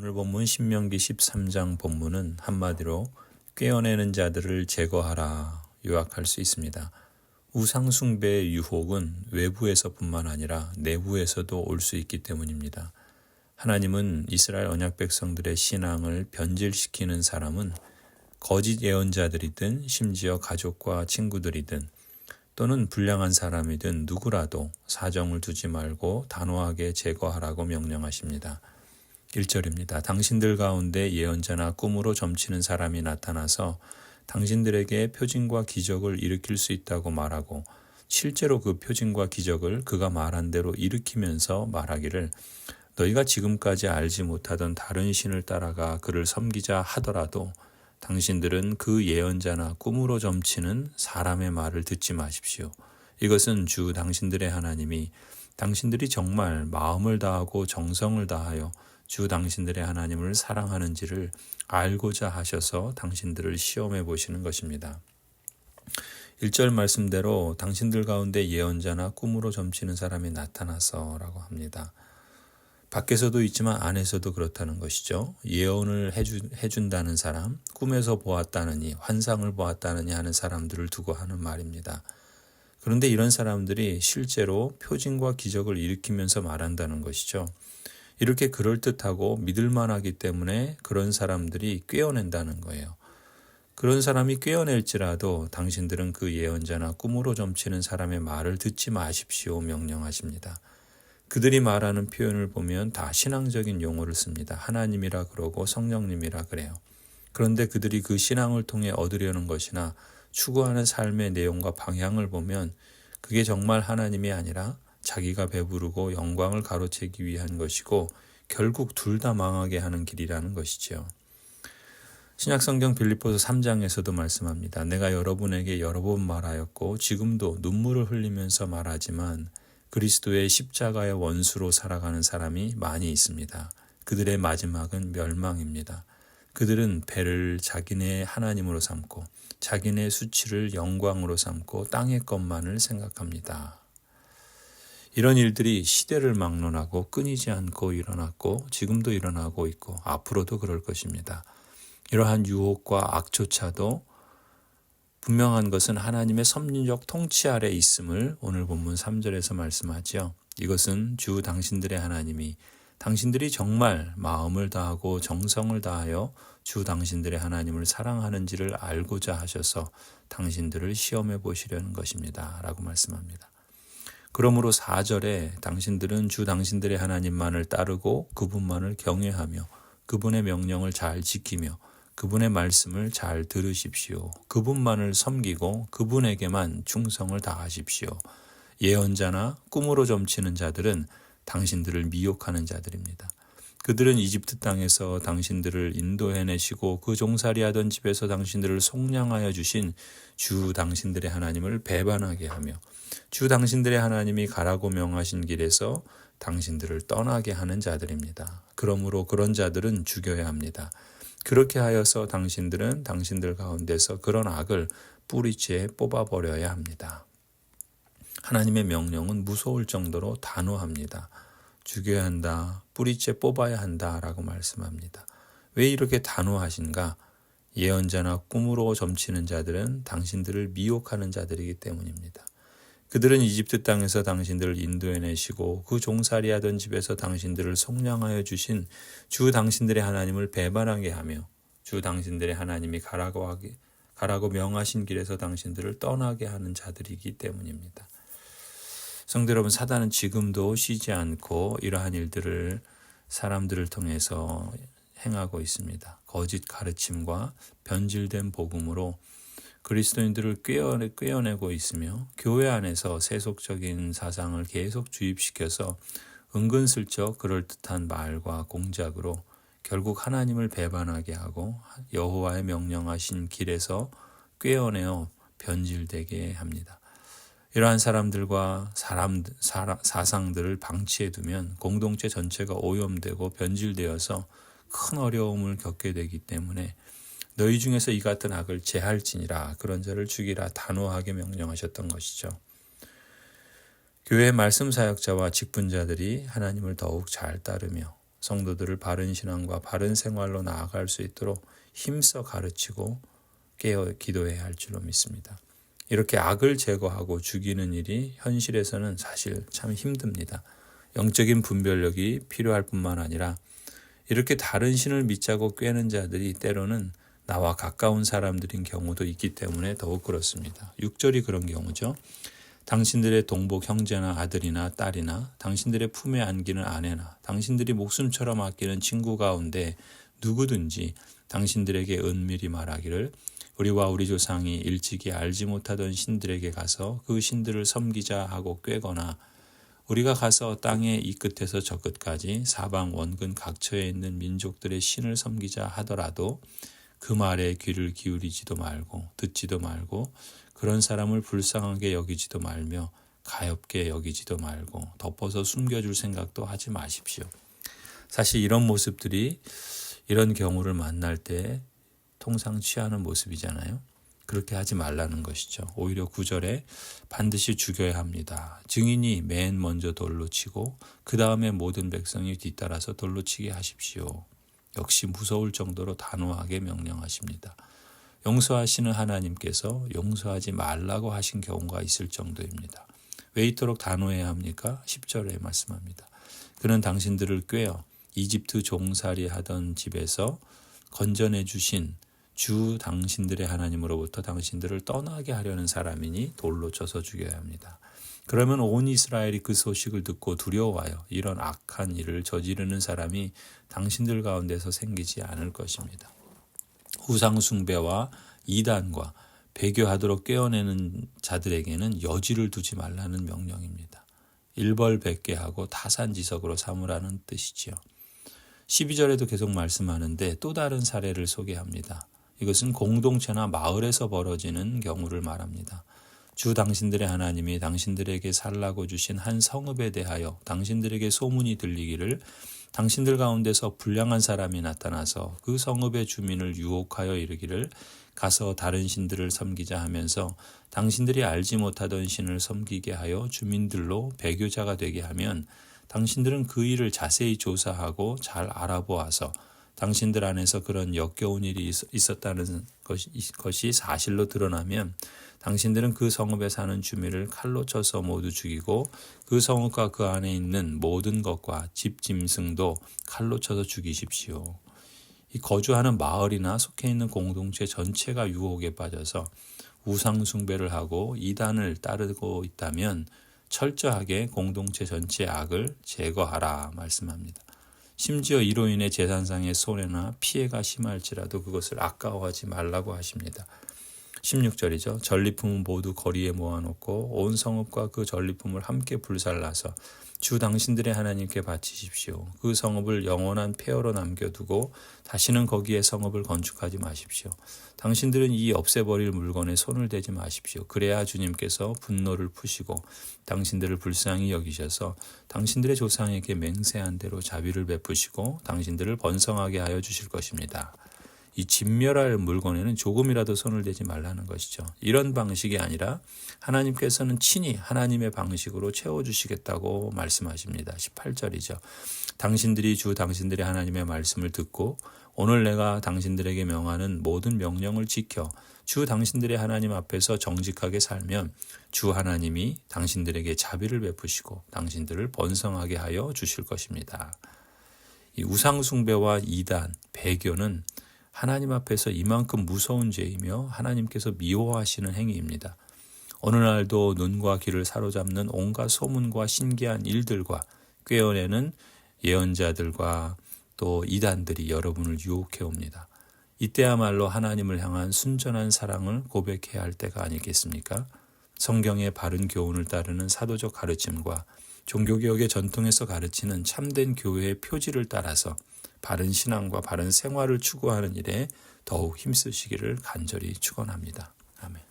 오늘 본문 신명기 13장 본문은 한마디로 꾀어내는 자들을 제거하라 요약할 수 있습니다. 우상 숭배의 유혹은 외부에서뿐만 아니라 내부에서도 올 수 있기 때문입니다. 하나님은 이스라엘 언약 백성들의 신앙을 변질시키는 사람은 거짓 예언자들이든 심지어 가족과 친구들이든 또는 불량한 사람이든 누구라도 사정을 두지 말고 단호하게 제거하라고 명령하십니다. 1절입니다. 당신들 가운데 예언자나 꿈으로 점치는 사람이 나타나서 당신들에게 표징과 기적을 일으킬 수 있다고 말하고 실제로 그 표징과 기적을 그가 말한 대로 일으키면서 말하기를 너희가 지금까지 알지 못하던 다른 신을 따라가 그를 섬기자 하더라도 당신들은 그 예언자나 꿈으로 점치는 사람의 말을 듣지 마십시오. 이것은 주 당신들의 하나님이 당신들이 정말 마음을 다하고 정성을 다하여 주 당신들의 하나님을 사랑하는지를 알고자 하셔서 당신들을 시험해 보시는 것입니다. 1절 말씀대로 당신들 가운데 예언자나 꿈으로 점치는 사람이 나타나서 라고 합니다. 밖에서도 있지만 안에서도 그렇다는 것이죠. 예언을 해준다는 사람, 꿈에서 보았다느니 환상을 보았다느니 하는 사람들을 두고 하는 말입니다. 그런데 이런 사람들이 실제로 표징과 기적을 일으키면서 말한다는 것이죠. 이렇게 그럴듯하고 믿을만하기 때문에 그런 사람들이 꾀어낸다는 거예요. 그런 사람이 꾀어낼지라도 당신들은 그 예언자나 꿈으로 점치는 사람의 말을 듣지 마십시오 명령하십니다. 그들이 말하는 표현을 보면 다 신앙적인 용어를 씁니다. 하나님이라 그러고 성령님이라 그래요. 그런데 그들이 그 신앙을 통해 얻으려는 것이나 추구하는 삶의 내용과 방향을 보면 그게 정말 하나님이 아니라 자기가 배부르고 영광을 가로채기 위한 것이고 결국 둘 다 망하게 하는 길이라는 것이죠. 신약성경 빌립보서 3장에서도 말씀합니다. 내가 여러분에게 여러 번 말하였고 지금도 눈물을 흘리면서 말하지만 그리스도의 십자가의 원수로 살아가는 사람이 많이 있습니다. 그들의 마지막은 멸망입니다. 그들은 배를 자기네 하나님으로 삼고 자기네 수치를 영광으로 삼고 땅의 것만을 생각합니다. 이런 일들이 시대를 막론하고 끊이지 않고 일어났고 지금도 일어나고 있고 앞으로도 그럴 것입니다. 이러한 유혹과 악조차도 분명한 것은 하나님의 섭리적 통치 아래 있음을 오늘 본문 3절에서 말씀하죠. 이것은 주 당신들의 하나님이 당신들이 정말 마음을 다하고 정성을 다하여 주 당신들의 하나님을 사랑하는지를 알고자 하셔서 당신들을 시험해 보시려는 것입니다. 라고 말씀합니다. 그러므로 4절에 당신들은 주 당신들의 하나님만을 따르고 그분만을 경외하며 그분의 명령을 잘 지키며 그분의 말씀을 잘 들으십시오. 그분만을 섬기고 그분에게만 충성을 다하십시오. 예언자나 꿈으로 점치는 자들은 당신들을 미혹하는 자들입니다. 그들은 이집트 땅에서 당신들을 인도해내시고 그 종살이하던 집에서 당신들을 속량하여 주신 주 당신들의 하나님을 배반하게 하며 주 당신들의 하나님이 가라고 명하신 길에서 당신들을 떠나게 하는 자들입니다. 그러므로 그런 자들은 죽여야 합니다. 그렇게 하여서 당신들은 당신들 가운데서 그런 악을 뿌리째 뽑아버려야 합니다. 하나님의 명령은 무서울 정도로 단호합니다. 죽여야 한다, 뿌리째 뽑아야 한다라고 말씀합니다. 왜 이렇게 단호하신가? 예언자나 꿈으로 점치는 자들은 당신들을 미혹하는 자들이기 때문입니다. 그들은 이집트 땅에서 당신들을 인도해내시고 그 종살이하던 집에서 당신들을 속량하여 주신 주 당신들의 하나님을 배반하게 하며 주 당신들의 하나님이 가라고 명하신 길에서 당신들을 떠나게 하는 자들이기 때문입니다. 성도 여러분, 사단은 지금도 쉬지 않고 이러한 일들을 사람들을 통해서 행하고 있습니다. 거짓 가르침과 변질된 복음으로 그리스도인들을 꿰어내고 있으며 교회 안에서 세속적인 사상을 계속 주입시켜서 은근슬쩍 그럴듯한 말과 공작으로 결국 하나님을 배반하게 하고 여호와의 명령하신 길에서 꿰어내어 변질되게 합니다. 이러한 사람들과 사상들을 방치해 두면 공동체 전체가 오염되고 변질되어서 큰 어려움을 겪게 되기 때문에 너희 중에서 이 같은 악을 제할지니라 그런 자를 죽이라 단호하게 명령하셨던 것이죠. 교회의 말씀 사역자와 직분자들이 하나님을 더욱 잘 따르며 성도들을 바른 신앙과 바른 생활로 나아갈 수 있도록 힘써 가르치고 깨어 기도해야 할 줄로 믿습니다. 이렇게 악을 제거하고 죽이는 일이 현실에서는 사실 참 힘듭니다. 영적인 분별력이 필요할 뿐만 아니라 이렇게 다른 신을 믿자고 꾀는 자들이 때로는 나와 가까운 사람들인 경우도 있기 때문에 더욱 그렇습니다. 6절이 그런 경우죠. 당신들의 동복 형제나 아들이나 딸이나 당신들의 품에 안기는 아내나 당신들이 목숨처럼 아끼는 친구 가운데 누구든지 당신들에게 은밀히 말하기를 우리와 우리 조상이 일찍이 알지 못하던 신들에게 가서 그 신들을 섬기자 하고 꾀거나 우리가 가서 땅의 이 끝에서 저 끝까지 사방 원근 각처에 있는 민족들의 신을 섬기자 하더라도 그 말에 귀를 기울이지도 말고 듣지도 말고 그런 사람을 불쌍하게 여기지도 말며 가엾게 여기지도 말고 덮어서 숨겨줄 생각도 하지 마십시오. 사실 이런 모습들이 이런 경우를 만날 때 통상 취하는 모습이잖아요. 그렇게 하지 말라는 것이죠. 오히려 9절에 반드시 죽여야 합니다. 증인이 맨 먼저 돌로 치고 그 다음에 모든 백성이 뒤따라서 돌로 치게 하십시오. 역시 무서울 정도로 단호하게 명령하십니다. 용서하시는 하나님께서 용서하지 말라고 하신 경우가 있을 정도입니다. 왜 이토록 단호해야 합니까? 10절에 말씀합니다. 그는 당신들을 꾀어 이집트 종살이 하던 집에서 건져내 주신 주 당신들의 하나님으로부터 당신들을 떠나게 하려는 사람이니 돌로 쳐서 죽여야 합니다. 그러면 온 이스라엘이 그 소식을 듣고 두려워하여 이런 악한 일을 저지르는 사람이 당신들 가운데서 생기지 않을 것입니다. 우상 숭배와 이단과 배교하도록 꾀어내는 자들에게는 여지를 두지 말라는 명령입니다. 일벌백계하고 타산지석으로 삼으라는 뜻이지요. 12절에도 계속 말씀하는데 또 다른 사례를 소개합니다. 이것은 공동체나 마을에서 벌어지는 경우를 말합니다. 주 당신들의 하나님이 당신들에게 살라고 주신 한 성읍에 대하여 당신들에게 소문이 들리기를 당신들 가운데서 불량한 사람이 나타나서 그 성읍의 주민을 유혹하여 이르기를 가서 다른 신들을 섬기자 하면서 당신들이 알지 못하던 신을 섬기게 하여 주민들로 배교자가 되게 하면 당신들은 그 일을 자세히 조사하고 잘 알아보아서 당신들 안에서 그런 역겨운 일이 있었다는 것이 사실로 드러나면 당신들은 그 성읍에 사는 주민을 칼로 쳐서 모두 죽이고 그 성읍과 그 안에 있는 모든 것과 집 짐승도 칼로 쳐서 죽이십시오. 이 거주하는 마을이나 속해 있는 공동체 전체가 유혹에 빠져서 우상 숭배를 하고 이단을 따르고 있다면 철저하게 공동체 전체의 악을 제거하라 말씀합니다. 심지어 이로 인해 재산상의 손해나 피해가 심할지라도 그것을 아까워하지 말라고 하십니다. 16절이죠. 전리품은 모두 거리에 모아놓고 온 성읍과 그 전리품을 함께 불살라서 주 당신들의 하나님께 바치십시오. 그 성읍을 영원한 폐허로 남겨두고 다시는 거기에 성읍을 건축하지 마십시오. 당신들은 이 없애버릴 물건에 손을 대지 마십시오. 그래야 주님께서 분노를 푸시고 당신들을 불쌍히 여기셔서 당신들의 조상에게 맹세한 대로 자비를 베푸시고 당신들을 번성하게 하여 주실 것입니다. 이 진멸할 물건에는 조금이라도 손을 대지 말라는 것이죠. 이런 방식이 아니라 하나님께서는 친히 하나님의 방식으로 채워주시겠다고 말씀하십니다. 18절이죠. 당신들이 주 당신들의 하나님의 말씀을 듣고 오늘 내가 당신들에게 명하는 모든 명령을 지켜 주 당신들의 하나님 앞에서 정직하게 살면 주 하나님이 당신들에게 자비를 베푸시고 당신들을 번성하게 하여 주실 것입니다. 이 우상 숭배와 이단, 배교는 하나님 앞에서 이만큼 무서운 죄이며 하나님께서 미워하시는 행위입니다. 어느 날도 눈과 귀를 사로잡는 온갖 소문과 신기한 일들과 꾀어내는 예언자들과 또 이단들이 여러분을 유혹해 옵니다. 이때야말로 하나님을 향한 순전한 사랑을 고백해야 할 때가 아니겠습니까? 성경의 바른 교훈을 따르는 사도적 가르침과 종교개혁의 전통에서 가르치는 참된 교회의 표지를 따라서 바른 신앙과 바른 생활을 추구하는 일에 더욱 힘쓰시기를 간절히 축원합니다. 아멘.